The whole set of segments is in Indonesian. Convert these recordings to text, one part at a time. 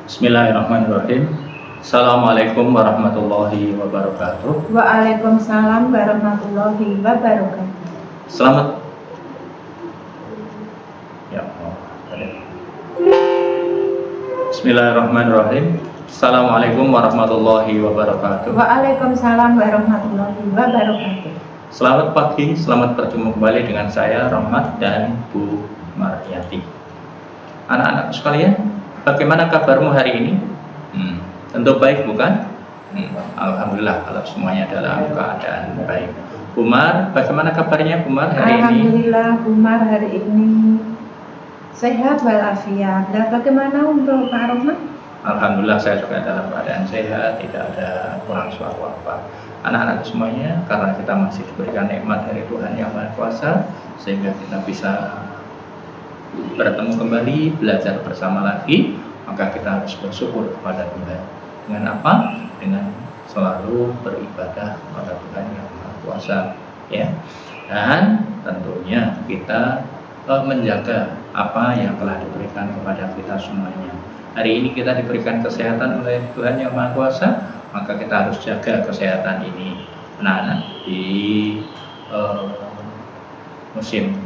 Bismillahirrahmanirrahim. Assalamualaikum warahmatullahi wabarakatuh. Waalaikumsalam warahmatullahi wabarakatuh. Selamat. Ya Allah. Bismillahirrahmanirrahim. Assalamualaikum warahmatullahi wabarakatuh. Waalaikumsalam warahmatullahi wabarakatuh. Selamat pagi, selamat berjumpa kembali dengan saya Rahmat dan Bu Maryati. Anak-anak sekalian, bagaimana kabarmu hari ini? Tentu baik, bukan? Alhamdulillah kalau semuanya dalam keadaan baik. Umar, bagaimana kabarnya Umar hari ini? Alhamdulillah Umar hari ini sehat walafiat. Dan bagaimana untuk Pak Rahmat? Alhamdulillah saya juga dalam keadaan sehat, tidak ada kurang suatu apa. Anak-anak semuanya, karena kita masih diberikan nikmat dari Tuhan Yang Maha Kuasa, sehingga kita bisa bertemu kembali, belajar bersama lagi, maka kita harus bersyukur kepada Tuhan. Dengan apa? Dengan selalu beribadah kepada Tuhan Yang Maha Kuasa, ya. Dan tentunya kita menjaga apa yang telah diberikan kepada kita semuanya. Hari ini kita diberikan kesehatan oleh Tuhan Yang Maha Kuasa, maka kita harus jaga kesehatan ini. Anak-anak, di musim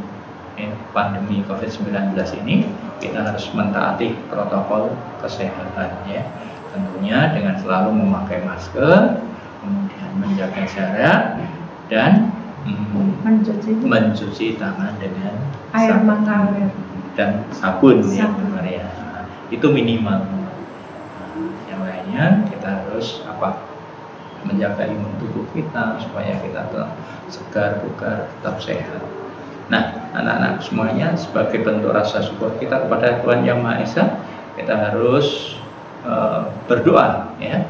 pandemi COVID-19 ini kita harus mentaati protokol kesehatan, ya. Tentunya dengan selalu memakai masker, kemudian menjaga jarak, dan mencuci tangan dengan air mengalir dan sabun, ya benar ya. Itu minimal. Yang lainnya kita harus menjaga imun tubuh kita supaya kita tetap segar, bugar, tetap sehat. Nah, anak-anak semuanya, sebagai bentuk rasa syukur kita kepada Tuhan Yang Maha Esa, kita harus berdoa, ya,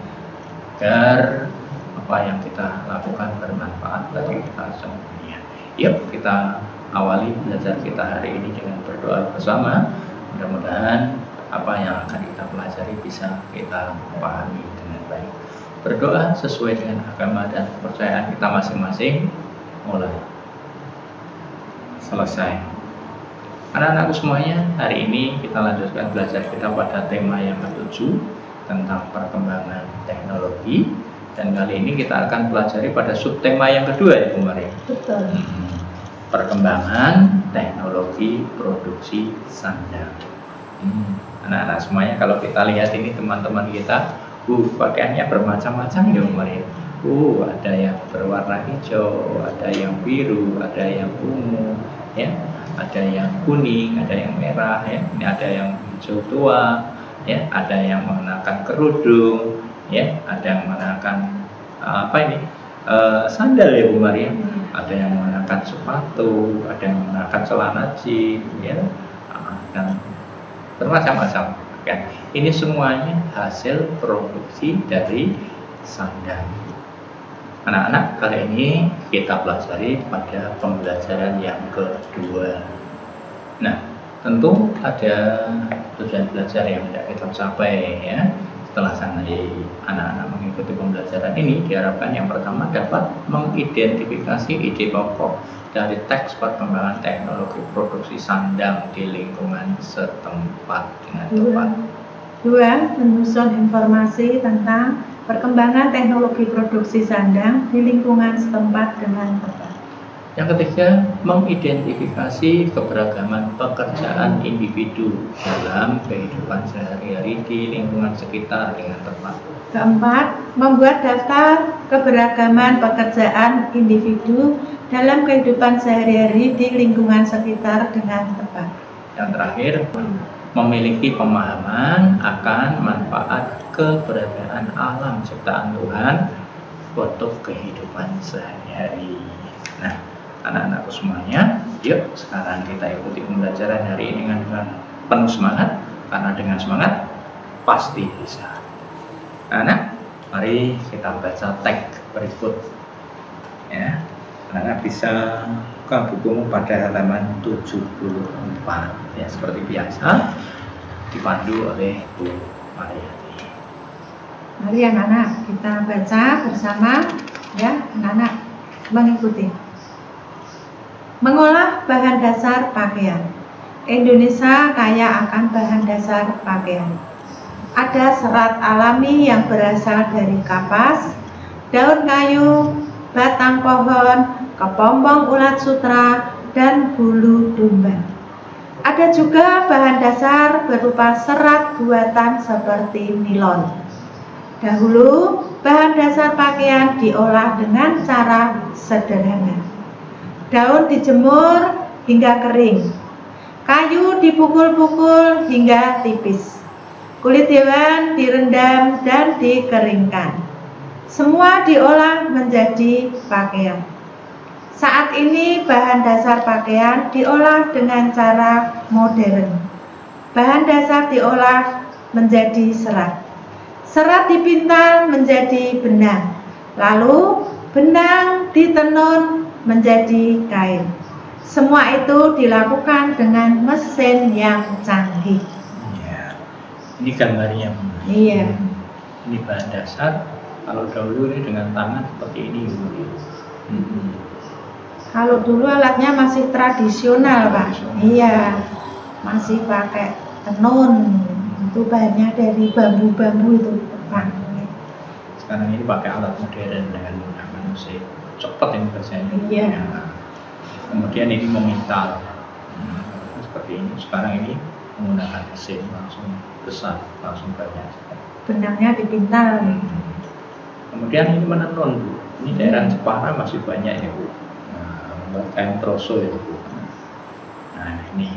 agar apa yang kita lakukan bermanfaat bagi kita semuanya. Yuk, kita awali belajar kita hari ini dengan berdoa bersama. Mudah-mudahan apa yang akan kita pelajari bisa kita pahami dengan baik. Berdoa sesuai dengan agama dan kepercayaan kita masing-masing. Mulai. Selesai. Anak-anakku semuanya, hari ini kita lanjutkan belajar kita pada tema yang ke-7 tentang perkembangan teknologi, dan kali ini kita akan pelajari pada subtema yang kedua, ya Bu Maria. Betul. Perkembangan teknologi produksi sandang. Anak-anak semuanya, kalau kita lihat ini teman-teman kita, pakaiannya bermacam-macam ya Bu Maria. Ada yang berwarna hijau, ada yang biru, ada yang ungu, ya, ada yang kuning, ada yang merah, ya. Ini ada yang hijau tua, ya, ada yang mengenakan kerudung, ya, ada yang mengenakan sandal ya Bu Maria. Ada yang mengenakan sepatu, ada yang mengenakan celana jeans, ya, dan bermacam-macam. Kan? Ini semuanya hasil produksi dari sandang. Anak-anak, kali ini kita pelajari pada pembelajaran yang kedua. Nah, tentu ada tujuan belajar yang tidak kita capai, ya. Setelah anak-anak mengikuti pembelajaran ini, diharapkan yang pertama dapat mengidentifikasi ide pokok dari teks perkembangan teknologi produksi sandang di lingkungan setempat dengan tepat. Dua, menyusun informasi tentang perkembangan teknologi produksi sandang di lingkungan setempat dengan tepat. Yang ketiga, mengidentifikasi keberagaman pekerjaan individu dalam kehidupan sehari-hari di lingkungan sekitar dengan tepat. Keempat, membuat daftar keberagaman pekerjaan individu dalam kehidupan sehari-hari di lingkungan sekitar dengan tepat. Yang terakhir, memiliki pemahaman akan manfaat keberadaan alam ciptaan Tuhan untuk kehidupan sehari-hari. Nah, anak-anakku semuanya, yuk sekarang kita ikuti pembelajaran hari ini dengan penuh semangat, karena dengan semangat pasti bisa. Anak, mari kita baca teks berikut, ya. Anak bisa buka bukumu pada halaman 74, ya, seperti biasa dipandu oleh Bu Maryati. Mari anak-anak kita baca bersama, ya, anak-anak mengikuti. Mengolah bahan dasar pakaian. Indonesia kaya akan bahan dasar pakaian. Ada serat alami yang berasal dari kapas, daun kayu, batang pohon, kepompong ulat sutra, dan bulu domba. Ada juga bahan dasar berupa serat buatan seperti nilon. Dahulu, bahan dasar pakaian diolah dengan cara sederhana. Daun dijemur hingga kering, kayu dipukul-pukul hingga tipis, kulit hewan direndam dan dikeringkan. Semua diolah menjadi pakaian. Saat ini bahan dasar pakaian diolah dengan cara modern. Bahan dasar diolah menjadi serat. Serat dipintal menjadi benang. Lalu benang ditenun menjadi kain. Semua itu dilakukan dengan mesin yang canggih. Ya. Ini gambarnya. Iya. Ini bahan dasar. Kalau dahulu ini dengan tangan seperti ini. Kalau dulu alatnya masih tradisional, Pak. Iya, masih pakai tenun. Itu bahannya dari bambu-bambu itu, Pak. Sekarang ini pakai alat modern dengan menggunakan mesin. Cepat ini kerjanya. Iya. Ya. Kemudian ini memintal. Seperti ini. Sekarang ini menggunakan mesin langsung besar, langsung banyak. Benangnya dipintal. Kemudian ini menenun, Bu. Ini daerah Jepara masih banyak ya, Bu. Membuat kain troso ya, Bu. Nah, ini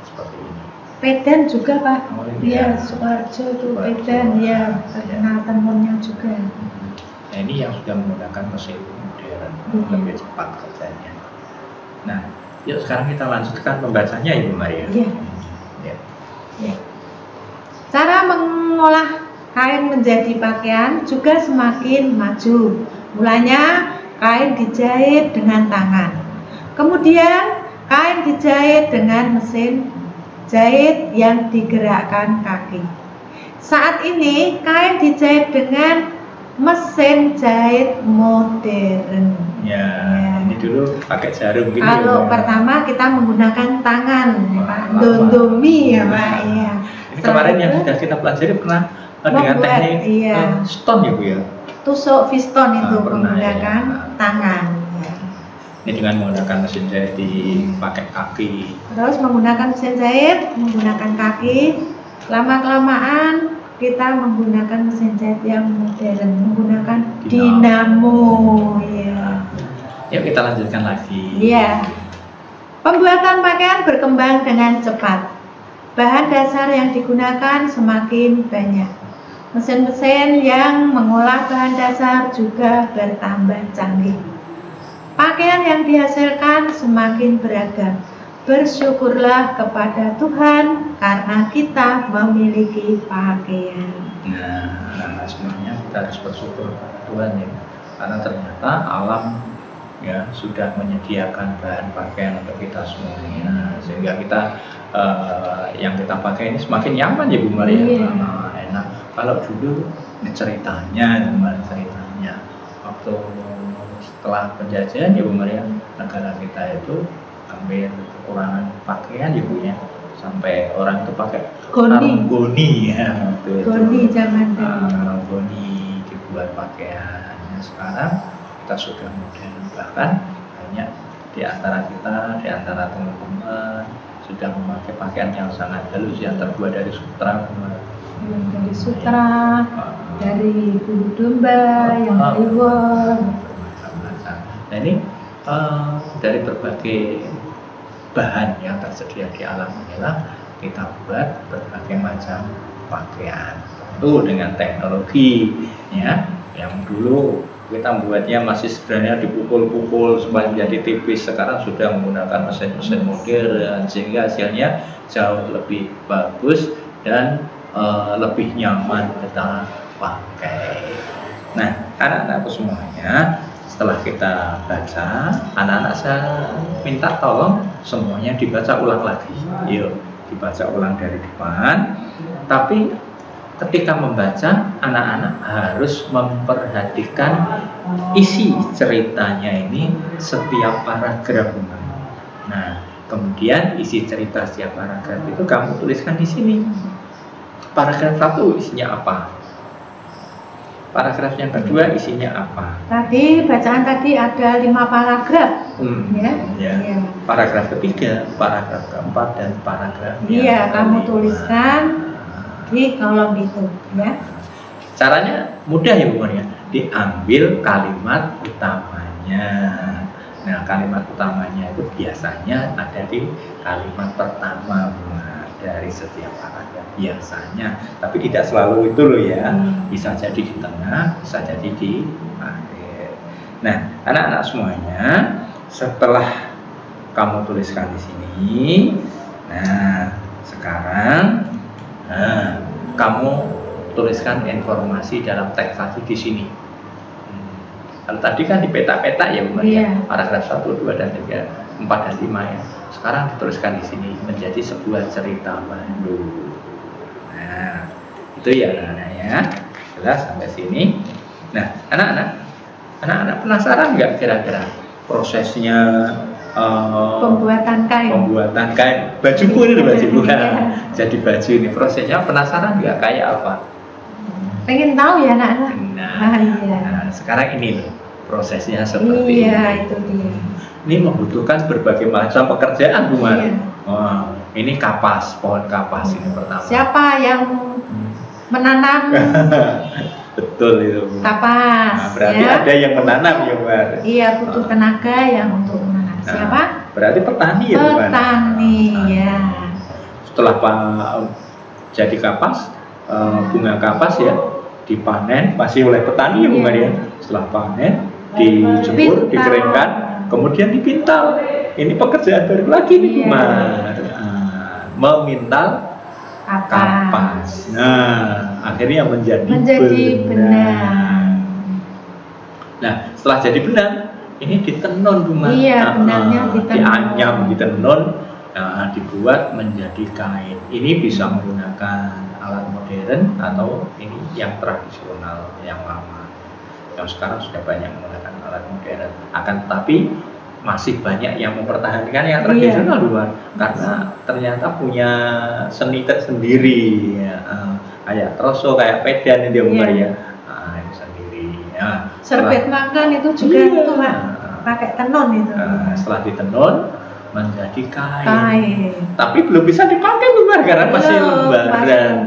seperti ini. Pedan juga, Pak. Oh, Iya, Sukoharjo itu pedan, ya, terkenal tenunnya juga. Nah, ini yang sudah menggunakan mesin modern, lebih cepat kerjanya. Nah, yuk sekarang kita lanjutkan pembacanya, Ibu Maria. Iya. Ya. Cara mengolah kain menjadi pakaian juga semakin maju. Mulanya kain dijahit dengan tangan. Kemudian kain dijahit dengan mesin jahit yang digerakkan kaki. Saat ini kain dijahit dengan mesin jahit modern. Ya, ini dulu pakai jarum gitu. Kalau pertama kita menggunakan tangan, Pak. Dondomi ya, Pak. Iya. Ini kemarin yang sudah kita pelajari pernah dengan teknik stone ya, Bu ya. Tusuk piston itu Pernah, menggunakan tangan. Ini dengan menggunakan mesin jahit dipakai kaki. Terus menggunakan mesin jahit, menggunakan kaki. Lama-kelamaan kita menggunakan mesin jahit yang modern, menggunakan dinamo. Ya. Yuk kita lanjutkan lagi. Iya. Pembuatan pakaian berkembang dengan cepat. Bahan dasar yang digunakan semakin banyak. Mesin-mesin yang mengolah bahan dasar juga bertambah canggih. Pakaian yang dihasilkan semakin beragam. Bersyukurlah kepada Tuhan karena kita memiliki pakaian. Nah, sebenarnya kita harus bersyukur kepada Tuhan ya, karena ternyata alam ya sudah menyediakan bahan pakaian untuk kita semuanya, sehingga kita yang kita pakai ini semakin nyaman ya, Bu Maria. Nah, enak. Kalau dulu ini ceritanya waktu setelah penjajahan ya, Bu Maria, negara kita itu hampir kekurangan pakaian ya, Bu ya, sampai orang itu pakai goni ya, goni zaman dulu. Goni dibuat pakaian. Nah, sekarang kita sudah modern, bahkan banyak di antara kita, di antara teman-teman sudah memakai pakaian yang sangat halus yang terbuat dari sutra. Dari sutra, dari bulu domba, yang dari wol. Nah, ini dari berbagai bahan yang tersedia di alam inilah kita buat berbagai macam pakaian. Tentu dengan teknologi ya, yang dulu kita membuatnya masih sebenarnya dipukul-pukul supaya menjadi tipis. Sekarang sudah menggunakan mesin-mesin modern sehingga hasilnya jauh lebih bagus dan lebih nyaman kita pakai. Nah, anak-anakku semuanya, setelah kita baca, anak-anak saya minta tolong semuanya dibaca ulang lagi. Yuk, dibaca ulang dari depan. Tapi ketika membaca, anak-anak harus memperhatikan isi ceritanya ini setiap paragraf. Nah, kemudian isi cerita setiap paragraf itu kamu tuliskan di sini. Paragraf 1 isinya apa? Paragraf yang kedua isinya apa? Tadi bacaan tadi ada 5 paragraf. Ya. Ya. Paragraf ketiga, paragraf keempat, dan paragraf Iya, kamu tuliskan di kolom itu, ya. Caranya mudah ya Bu Maria. Diambil kalimat utamanya. Nah, kalimat utamanya itu biasanya ada di kalimat pertama, Bu, dari setiap paragraf biasanya. Tapi tidak selalu itu loh ya. Bisa jadi di tengah, bisa jadi di akhir. Nah, anak-anak semuanya, setelah kamu tuliskan di sini, nah sekarang kamu tuliskan informasi dalam teks tadi di sini. Kalau tadi kan di peta-peta ya Bu Maria, paragraf 1, 2, dan 3, 4, dan 5 ya. Sekarang dituliskan di sini menjadi sebuah cerita baru. Nah, itu ya anak-anak ya. Jelas sampai sini. Nah, anak-anak penasaran nggak kira-kira prosesnya pembuatan kain? Bajuku ini baju jadi baju ini, prosesnya penasaran nggak kayak apa? Pengen tahu ya anak-anak. Nah, sekarang ini loh prosesnya seperti ini. Itu dia. Ini membutuhkan berbagai macam pekerjaan, Bu Mar. Ini kapas, pohon kapas ini pertama. Siapa yang menanam? Betul itu. Kapas. Nah, berarti ada yang menanam ya, Bu Mar. Iya, butuh tenaga yang untuk menanam. Siapa? Berarti petani ya, Bu Mar. Petani ya. Setelah jadi kapas, bunga kapas ya dipanen masih oleh petani ya, Bu Mar ya. Setelah panen, dijemur, dikeringkan, kemudian dipintal. Ini pekerjaan baru lagi nih, Bu Mar. Memintal kapas. Nah, akhirnya menjadi benang. Nah, setelah jadi benang, ini ditenun, Bu Mar. Iya, benangnya dianyam, ditenun, dibuat menjadi kain. Ini bisa menggunakan alat modern atau ini yang tradisional, yang lama. Yang sekarang sudah banyak menggunakan alat modern. Akan tetapi masih banyak yang mempertahankan yang tradisional, Bu Mar, karena ternyata punya seni tersendiri ya. Kayak troso, kayak pedan ini, Bu Mar ya. Itu sendiri ya. Serbet makan itu juga itu Pak, pakai tenun itu. Setelah ditenun menjadi kain. Tapi belum bisa dipakai, Bu Mar, karena masih lembaran.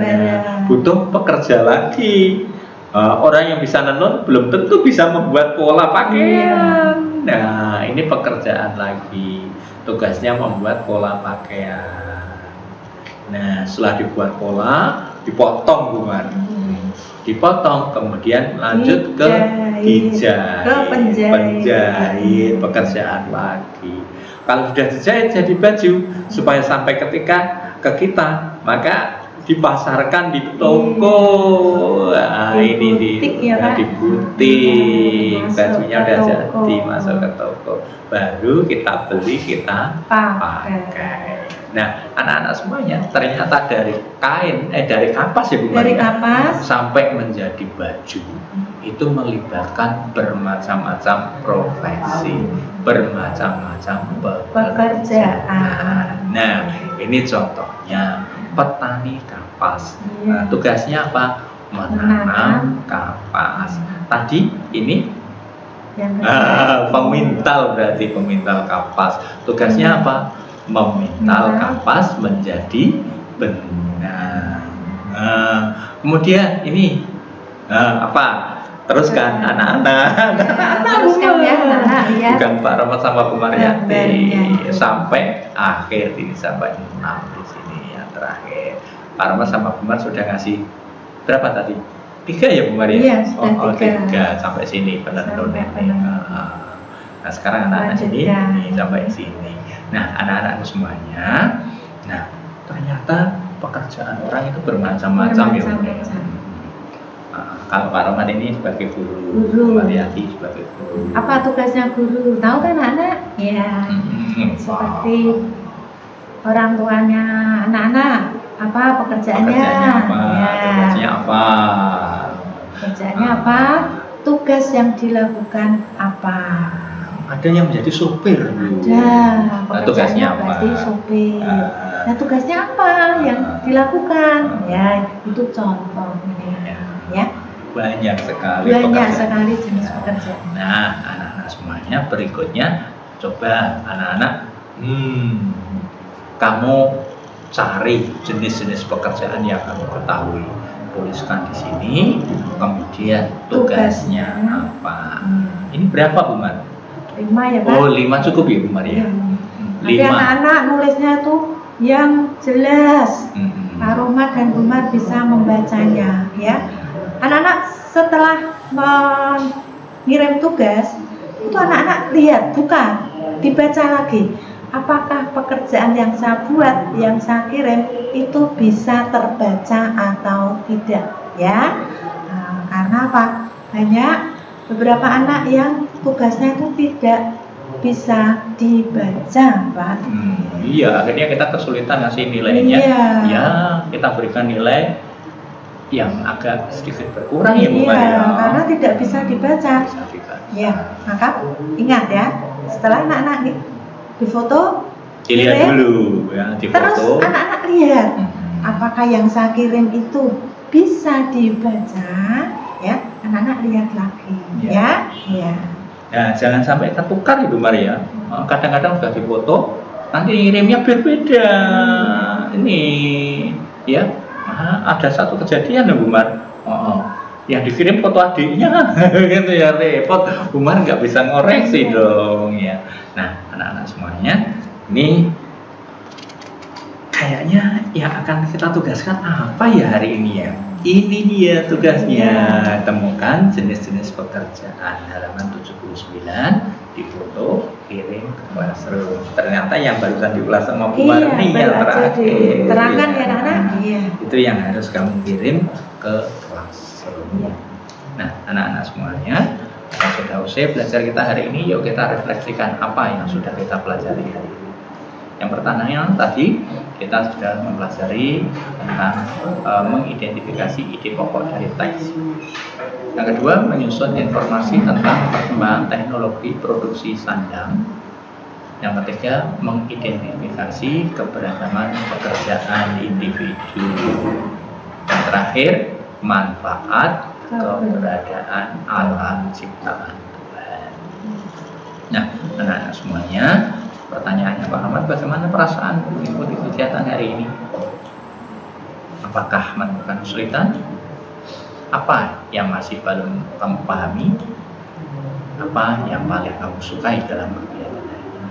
Butuh pekerja lagi. Orang yang bisa nenun belum tentu bisa membuat pola pakaian. Nah, ini pekerjaan lagi. Tugasnya membuat pola pakaian. Nah, setelah dibuat pola, dipotong, Bu Mar. Dipotong, kemudian lanjut ke dijahit, penjahit, pekerjaan lagi. Kalau sudah dijahit jadi baju, supaya sampai ketika ke kita, maka dipasarkan di toko. Nah, ini di butik, bajunya udah jadi, masuk ke toko, baru kita beli, kita pakai. Nah, anak-anak semuanya ternyata dari kain, dari kapas ya, Bu Maria, dari kapas sampai menjadi baju itu melibatkan bermacam-macam profesi, bermacam-macam pekerjaan. Nah, ini contohnya petani kapas. Nah, tugasnya apa? Menanam kapas. Tadi ini pemintal, berarti pemintal kapas. Tugasnya apa? Memintal kapas menjadi benang. Kemudian ini apa? Teruskan anak-anak. Teruskan ya, anak-anak ya. Bukan Pak Rahmat sama Bu Mariati sampai akhir ini, sampai 6 di sini yang terakhir. Pak Rahmat sama Bu Mar sudah ngasih berapa tadi? 3 ya, Bu Maria? Iya, sudah 3 sampai sini penenun ini. Nah, sekarang anak-anak ini sampai sini. Nah, anak-anak semuanya, nah ternyata pekerjaan orang itu bermacam-macam ya. Kalau Pak Roman ini sebagai guru, Mariati sebagai guru. Apa tugasnya guru? Tahu kan anak? Ya, seperti orang tuanya anak-anak. Apa pekerjaannya? Pekerjaannya apa? Pekerjaannya apa? Tugas yang dilakukan apa? Ada yang menjadi supir. Ada. Tugasnya apa? Berarti supir. Nah, tugasnya apa yang dilakukan? Ya, itu contoh ini. Ya. Banyak sekali jenis pekerjaan. Nah, anak-anak semuanya berikutnya coba anak-anak kamu cari jenis-jenis pekerjaan yang kamu ketahui. Tuliskan di sini, kemudian tugasnya apa. Ini berapa Bu Mar? 5 ya Pak? Oh 5 cukup ya Bu Mar ya? Tapi anak-anak nulisnya tuh yang jelas. Pak Rohmat dan Bu Mar bisa membacanya ya. Anak-anak setelah mengirim tugas, itu anak-anak lihat, buka, dibaca lagi. Apakah pekerjaan yang saya buat, yang saya kirim itu bisa terbaca atau tidak ya? Nah, karena apa? Banyak beberapa anak yang tugasnya itu tidak bisa dibaca, Pak. Iya, akhirnya kita kesulitan ngasih nilainya. Iya. Ya, kita berikan nilai yang agak sedikit berkurang ya Bu Maria. Iya, karena tidak bisa dibaca. Ya, maka ingat ya, setelah anak-anak difoto, dilihat dulu ya, difoto. Terus anak-anak lihat apakah yang saya kirim itu bisa dibaca, ya. Anak-anak lihat lagi, ya. Nah, jangan sampai tertukar Ibu Maria. Kadang-kadang sudah difoto, nanti ngirimnya berbeda. Ini ya, ada satu kejadian Bu Mar. Yang dikirim foto adiknya, gitu ya, repot. Bu Mar nggak bisa ngoreksi dong ya. Nah, anak-anak semuanya, ini kayaknya yang akan kita tugaskan apa ya hari ini ya? Ini dia tugasnya. Temukan jenis-jenis pekerjaan halaman 79, difoto, kirim ke classroom. Ternyata yang barusan diulas sama Bu Mar nih yang terakhir. Terangkan ya anak-anak. Iya. Itu yang harus kamu kirim ke classroom. Nah, anak-anak semuanya, yang sudah usai belajar kita hari ini, yuk kita refleksikan apa yang sudah kita pelajari hari ini. Yang pertama tadi kita sudah mempelajari tentang mengidentifikasi ide pokok dari teks. Yang kedua, menyusun informasi tentang perkembangan teknologi produksi sandang. Yang ketiga, mengidentifikasi keberagaman pekerjaan individu. Yang terakhir, manfaat keberadaan alam ciptaan Tuhan. Nah, anak-anak semuanya, pertanyaannya Pak Ahmad, bagaimana perasaan mengikuti kegiatan hari ini? Apakah menemukan kesulitan? Apa yang masih belum kamu pahami? Apa yang paling kamu sukai dalam kegiatan hari ini?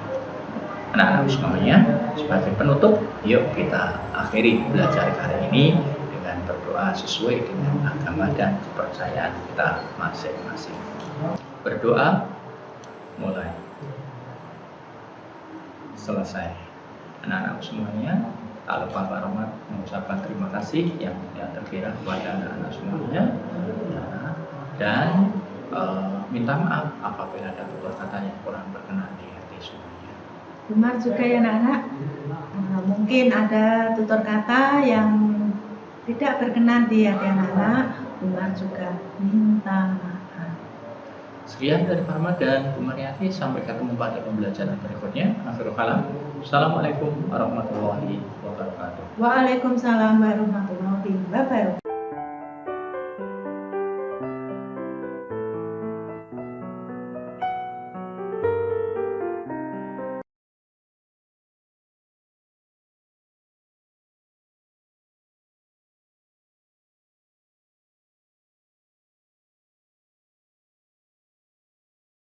Anak-anak semuanya, sebagai penutup, yuk kita akhiri belajar hari ini dengan berdoa sesuai dengan agama dan kepercayaan kita masing-masing. Berdoa mulai. Selesai. Anak-anak semuanya, tak lupa Pak Rohmat mengucapkan terima kasih yang terkira kepada anak-anak semuanya, dan minta maaf apabila ada tutur kata yang kurang berkenan di hati semuanya. Benar juga ya anak-anak. Mungkin ada tutur kata yang tidak berkenan di hati anak-anak. Benar juga minta maaf. Sekian dari Pak Ahmad dan Bu Mariati, sampai ketemu pada pembelajaran berikutnya. Akhirul kalam. Assalamualaikum warahmatullahi wabarakatuh. Waalaikumsalam warahmatullahi wabarakatuh.